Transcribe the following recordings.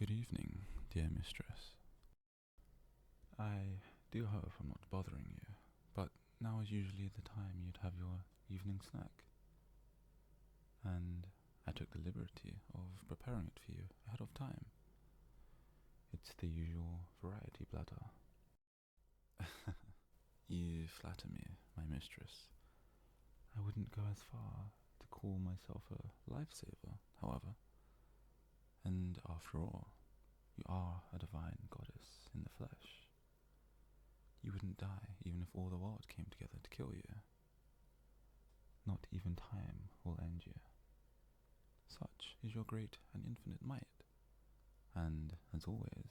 Good evening, dear Mistress. I do hope I'm not bothering you, but now is usually the time you'd have your evening snack. And I took the liberty of preparing it for you ahead of time. It's the usual variety platter. You flatter me, my mistress. I wouldn't go as far to call myself a lifesaver, however. And after all, you are a divine goddess in the flesh. You wouldn't die even if all the world came together to kill you. Not even time will end you. Such is your great and infinite might. And, as always,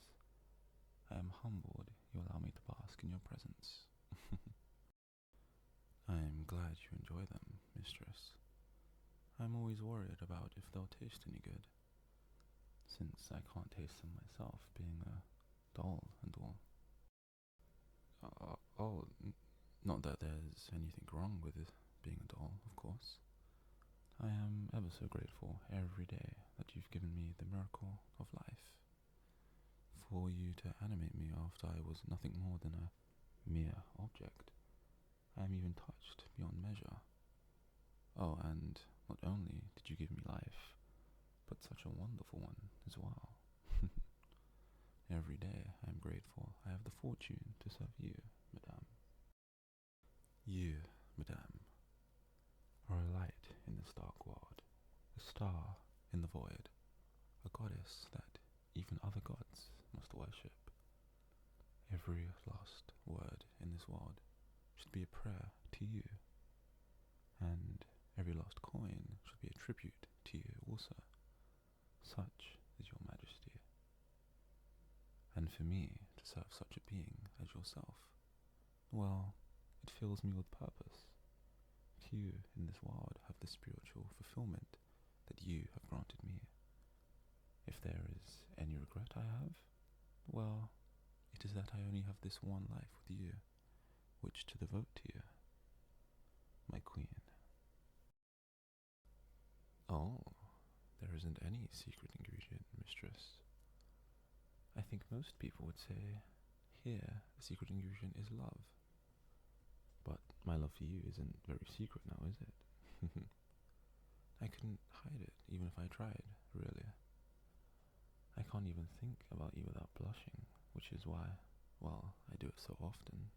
I am humbled you allow me to bask in your presence. I am glad you enjoy them, Mistress. I'm always worried about if they'll taste any good, since I can't taste them myself, being a doll and all. Not that there's anything wrong with it being a doll, of course. I am ever so grateful every day that you've given me the miracle of life. For you to animate me after I was nothing more than a mere object. I am even touched beyond measure. Oh, and not only did you give me life, but such a wonderful one as well. Every day I am grateful I have the fortune to serve you, Madame. You, Madame, are a light in this dark world, a star in the void, a goddess that even other gods must worship. Every last word in this world should be a prayer to you, and every last coin should be a tribute to you also. Such is your majesty. And for me to serve such a being as yourself, well, it fills me with purpose. Few in this world have the spiritual fulfillment that you have granted me. If there is any regret I have, well, it is that I only have this one life with you, which to devote to you, my queen. Oh, there isn't any secret ingredient, mistress. I think most people would say, here, the secret ingredient is love. But my love for you isn't very secret now, is it? I couldn't hide it, even if I tried, really. I can't even think about you without blushing, which is why, well, I do it so often.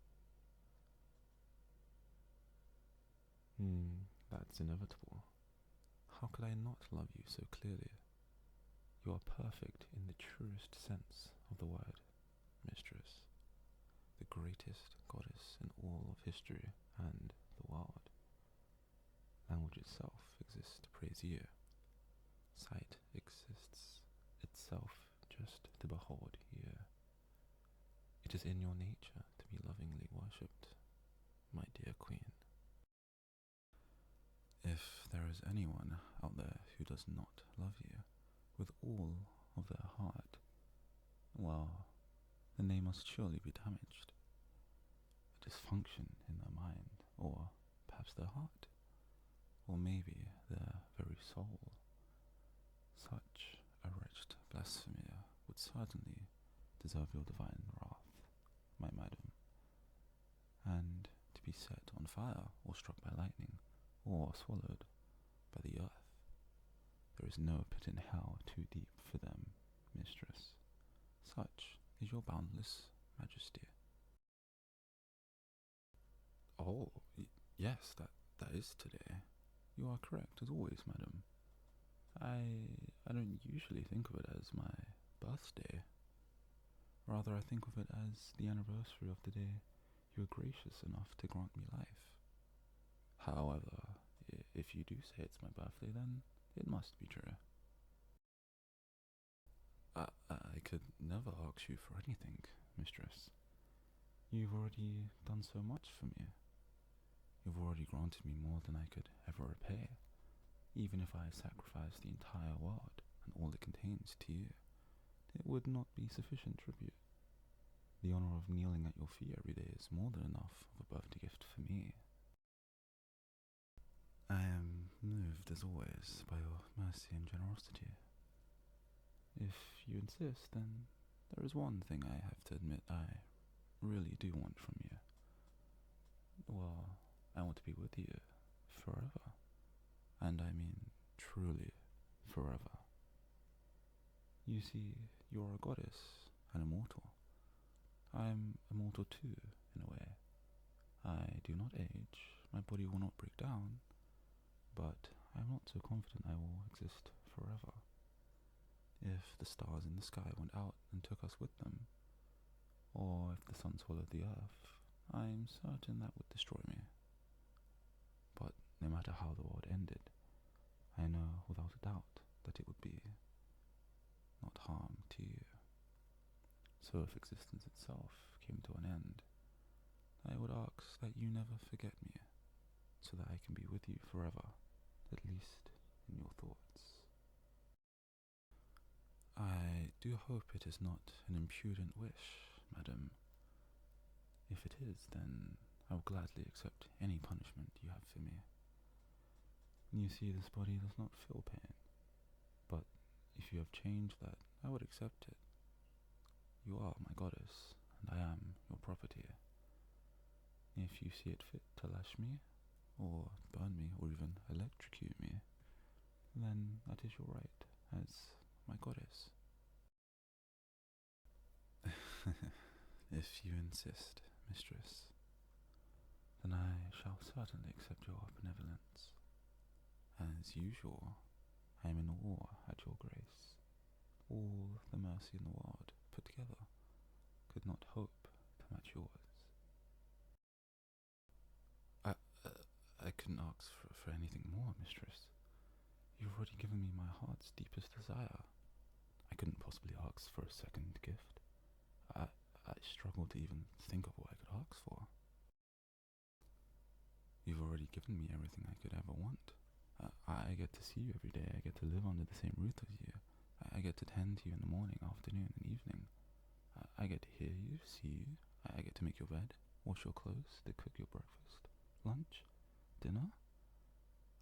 That's inevitable. How could I not love you so clearly? You are perfect in the truest sense of the word, mistress. The greatest goddess in all of history and the world. Language itself exists to praise you. Sight exists itself just to behold you. It is in your nature to be lovingly worshipped, my dear queen. If there is anyone out there who does not love you with all of their heart, well, then they must surely be damaged. A dysfunction in their mind, or perhaps their heart, or maybe their very soul. Such a wretched blasphemer would certainly deserve your divine wrath, my madam, and to be set on fire or struck by lightning or swallowed by the earth. There is no pit in hell too deep for them, mistress. Such is your boundless majesty. Oh, yes, that is today. You are correct, as always, madam. I don't usually think of it as my birthday. Rather, I think of it as the anniversary of the day you were gracious enough to grant me life. However, if you do say it's my birthday, then it must be true. I could never ask you for anything, mistress. You've already done so much for me. You've already granted me more than I could ever repay, even if I sacrificed the entire world and all it contains to you. It would not be sufficient tribute. The honor of kneeling at your feet every day is more than enough of a birthday gift for me. I am moved, as always, by your mercy and generosity. If you insist, then there is one thing I have to admit I really do want from you. Well, I want to be with you forever. And I mean truly forever. You see, you're a goddess, an immortal. I'm immortal too, in a way. I do not age, my body will not break down, but I'm not so confident I will exist forever. If the stars in the sky went out and took us with them, or if the sun swallowed the earth, I'm certain that would destroy me. But no matter how the world ended, I know without a doubt that it would be not harm to you. So if existence itself came to an end, I would ask that you never forget me, so that I can be with you forever, at least in your thoughts. I do hope it is not an impudent wish, madam. If it is, then I will gladly accept any punishment you have for me. You see, this body does not feel pain, but if you have changed that, I would accept it. You are my goddess, and I am your property. If you see it fit to lash me, or burn me, or even electrocute me, then that is your right as my goddess. If you insist, mistress, then I shall certainly accept your benevolence. As usual, I am in awe at your grace. All the mercy in the world put together could not hope to match yours. I couldn't ask for anything more, mistress. You've already given me my heart's deepest desire. I couldn't possibly ask for a second gift. I struggle to even think of what I could ask for. You've already given me everything I could ever want. I get to see you every day. I get to live under the same roof as you. I get to tend to you in the morning, afternoon, and evening. I get to hear you, see you. I get to make your bed, wash your clothes, to cook your breakfast, lunch, dinner.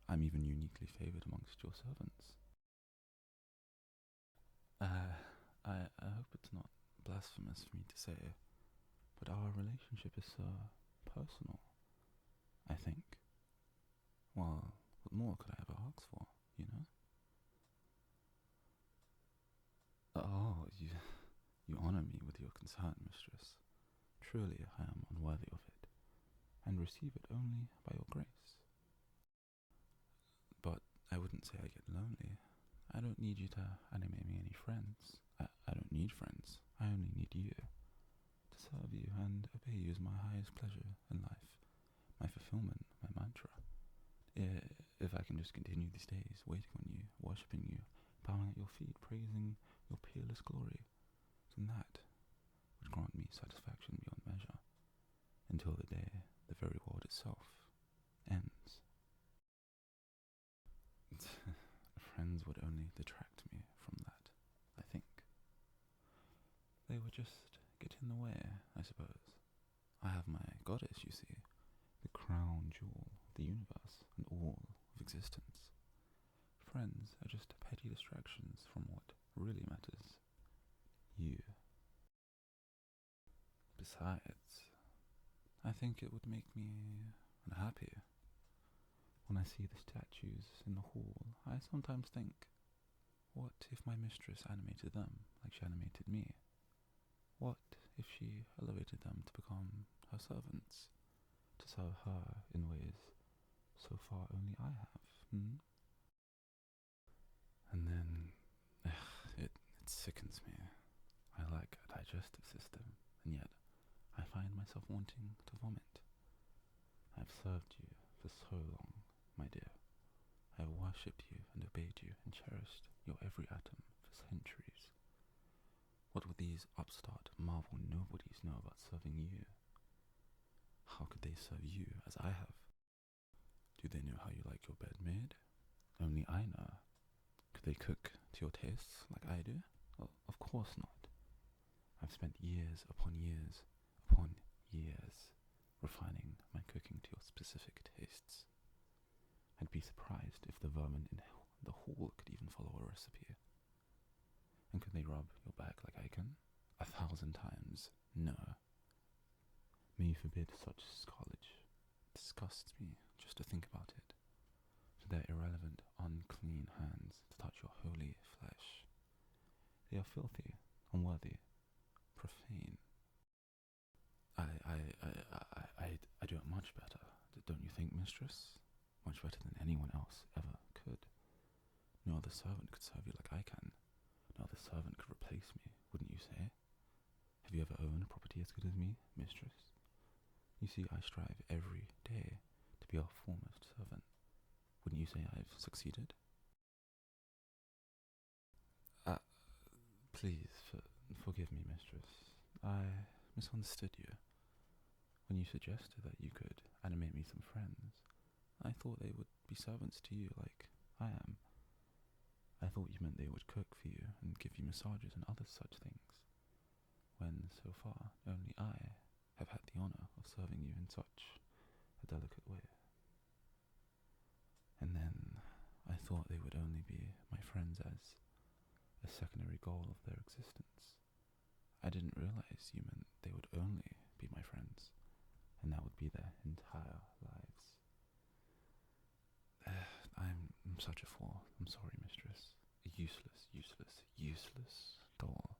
I'm even uniquely favoured amongst your servants. I hope it's not blasphemous for me to say, but our relationship is so personal, I think. Well, what more could I ever ask for, you know? Oh, you honour me with your concern, mistress. Truly I am unworthy of it, and receive it only by your grace. But I wouldn't say I get lonely. I don't need you to animate me any friends. I don't need friends. I only need you. To serve you and obey you is my highest pleasure in life, my fulfillment, my mantra. If I can just continue these days waiting on you, worshipping you, bowing at your feet, praising your peerless glory, then that would grant me satisfaction beyond measure, until the day the very world itself ends. Friends would only detract me from that, I think. They would just get in the way, I suppose. I have my goddess, you see, the crown jewel of the universe and all of existence. Friends are just petty distractions from what really matters. You. Besides, I think it would make me unhappy. When I see the statues in the hall, I sometimes think, what if my mistress animated them like she animated me? What if she elevated them to become her servants, to serve her in ways so far only I have, And then, it sickens me. I like a digestive system, and yet I find myself wanting to vomit. I've served you for so long, my dear. I have worshipped you and obeyed you and cherished your every atom for centuries. What would these upstart Marvel nobodies know about serving you? How could they serve you as I have? Do they know how you like your bed made? Only I know. Could they cook to your tastes like I do? Well, of course not. I've spent years upon years upon years refining my cooking to your specific tastes. I'd be surprised if the vermin in the hall could even follow a recipe. And can they rub your back like I can? 1,000 times, no. May you forbid such scarlage. It disgusts me just to think about it. To their irrelevant, unclean hands to touch your holy flesh. They are filthy, unworthy, profane. I do it much better, don't you think, Mistress? Much better than anyone else ever could. No other servant could serve you like I can. No other servant could replace me, wouldn't you say? Have you ever owned a property as good as me, Mistress? You see, I strive every day to be our foremost servant. Wouldn't you say I've succeeded? Please, forgive me, Mistress. I misunderstood you. When you suggested that you could animate me some friends, I thought they would be servants to you like I am. I thought you meant they would cook for you and give you massages and other such things, when so far only I have had the honour of serving you in such a delicate way. And then I thought they would only be my friends as a secondary goal of their existence. I didn't realize you meant they would only be my friends, and that would be their entire lives. I'm such a fool. I'm sorry, Mistress. A useless doll.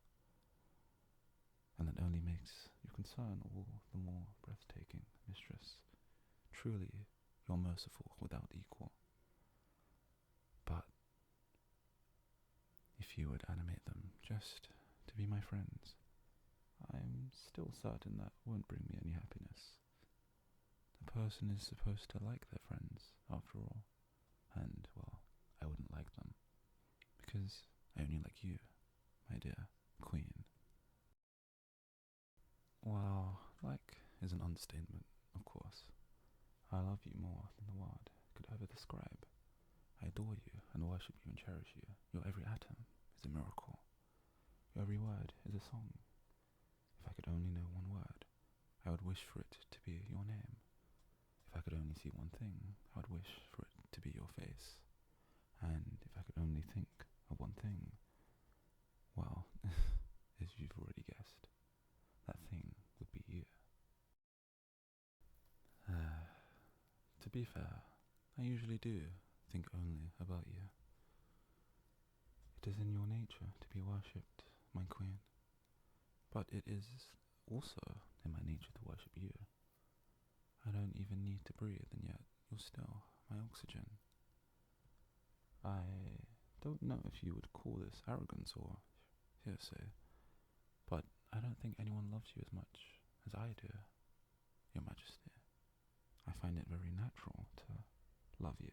And that only makes your concern all the more breathtaking, Mistress. Truly, you're merciful without equal. But if you would animate them just to be my friends, I'm still certain that won't bring me any happiness. A person is supposed to like their friends, after all, and, well, I wouldn't like them, because I only like you, my dear Queen. Well, like is an understatement, of course. I love you more than the word could ever describe. I adore you and worship you and cherish you. Your every atom is a miracle. Your every word is a song. If I could only know one word, I would wish for it to be your name. If I could only see one thing, I would wish for it to be your face. And if I could only think of one thing, well, as you've already guessed, that thing would be you. To be fair, I usually do think only about you. It is in your nature to be worshipped, my queen, but it is also in my nature to worship you. I don't even need to breathe, and yet you're still my oxygen. I don't know if you would call this arrogance or hearsay, but I don't think anyone loves you as much as I do, Your Majesty. I find it very natural to love you.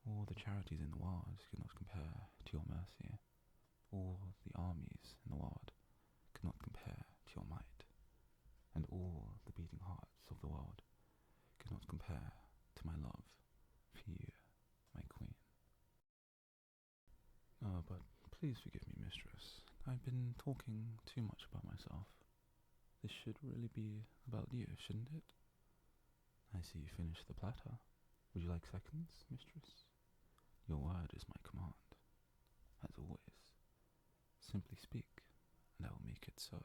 All the charities in the world cannot compare to your mercy. All the armies in the world cannot compare to your might. And all the beating hearts of the world cannot compare to my love for you, my queen. Oh, but please forgive me, Mistress. I've been talking too much about myself. This should really be about you, shouldn't it? I see you finished the platter. Would you like seconds, Mistress? Your word is my command, as always. Simply speak, and I will make it so.